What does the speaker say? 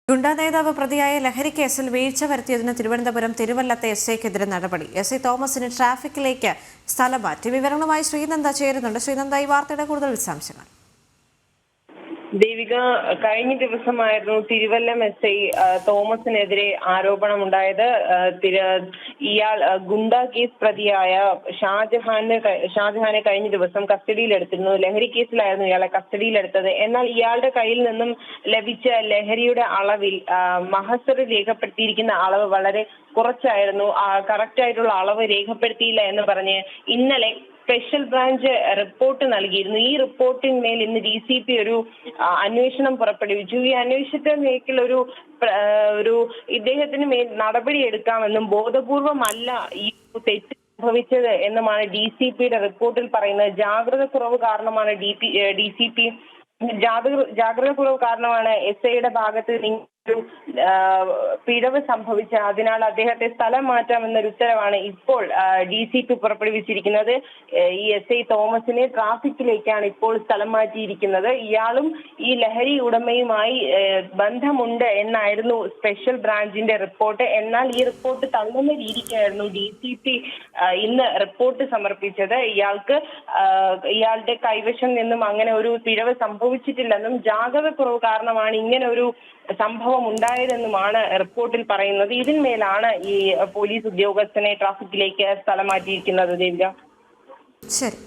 ഗുണ്ടാ നേതാവ് പ്രതിയായ ലഹരി കേസിൽ വീഴ്ച വരുത്തിയതിന് തിരുവനന്തപുരം തിരുവല്ലത്തെ എസ്ഐക്കെതിരെ നടപടി. എസ്ഐ തോമസിന് ട്രാഫിക്കിലേക്ക് സ്ഥലം മാറ്റി. വിവരങ്ങളുമായി ശ്രീനന്ദ ചേരുന്നുണ്ട്. ശ്രീനന്ദ, ഈ വാർത്തയുടെ കൂടുതൽ വിശദാംശങ്ങൾ. ദേവിക, കഴിഞ്ഞ ദിവസമായിരുന്നു തിരുവല്ലം എസ് ഐ തോമസിനെതിരെ ആരോപണമുണ്ടായത്. ഇയാൾ ഗുണ്ടാ കേസ് പ്രതിയായ ഷാജഹാനെ കഴിഞ്ഞ ദിവസം കസ്റ്റഡിയിലെടുത്തിരുന്നു. ലഹരി കേസിലായിരുന്നു ഇയാളെ കസ്റ്റഡിയിലെടുത്തത്. എന്നാൽ ഇയാളുടെ കയ്യിൽ നിന്നും ലഭിച്ച ലഹരിയുടെ അളവിൽ മഹസർ രേഖപ്പെടുത്തിയിരിക്കുന്ന അളവ് വളരെ കുറച്ചായിരുന്നു. കറക്റ്റ് ആയിട്ടുള്ള അളവ് രേഖപ്പെടുത്തിയില്ല എന്ന് പറഞ്ഞ് ഇന്നലെ സ്പെഷ്യൽ ബ്രാഞ്ച് റിപ്പോർട്ട് നൽകിയിരുന്നു. ഈ റിപ്പോർട്ടിന്മേൽ ഇന്ന് DCP ഒരു അന്വേഷണം പുറപ്പെടുവിച്ചു. ഈ അന്വേഷണത്തിലേക്കുള്ള ഒരു ഇദ്ദേഹത്തിന് മേൽ നടപടി എടുക്കാമെന്നും ബോധപൂർവമല്ല ഈ തെറ്റ് സംഭവിച്ചത് എന്നുമാണ് DCPയുടെ റിപ്പോർട്ടിൽ പറയുന്നത്. ജാഗ്രത കുറവ് കാരണമാണ് DCP ജാഗ്രത കുറവ് കാരണമാണ് SIയുടെ ഭാഗത്ത് പിഴവ് സംഭവിച്ച, അതിനാൽ അദ്ദേഹത്തെ സ്ഥലം മാറ്റാമെന്നൊരു ഉത്തരവാണ് ഇപ്പോൾ DCP പുറപ്പെടുവിച്ചിരിക്കുന്നത്. ഈ SI തോമസിനെ ട്രാഫിക്കിലേക്കാണ് ഇപ്പോൾ സ്ഥലം മാറ്റിയിരിക്കുന്നത്. ഇയാളും ഈ ലഹരി ഉടമയുമായി ബന്ധമുണ്ട് എന്നായിരുന്നു സ്പെഷ്യൽ ബ്രാഞ്ചിന്റെ റിപ്പോർട്ട്. എന്നാൽ ഈ റിപ്പോർട്ട് തള്ളുന്ന രീതിക്കായിരുന്നു DCP ഇന്ന് റിപ്പോർട്ട് സമർപ്പിച്ചത്. ഇയാളുടെ കൈവശം നിന്നും അങ്ങനെ ഒരു പിഴവ് സംഭവിച്ചിട്ടില്ലെന്നും ജാഗ്രത കുറവ് കാരണമാണ് ഇങ്ങനെ ഒരു സംഭവം ഉണ്ടായതെന്നുമാണ് റിപ്പോർട്ടിൽ പറയുന്നത്. ഇതിന്മേലാണ് ഈ പോലീസ് ഉദ്യോഗസ്ഥനെ ട്രാഫിക്കിലേക്ക് സ്ഥലം മാറ്റിയിരിക്കുന്നത്. ദേവിക, ശരി.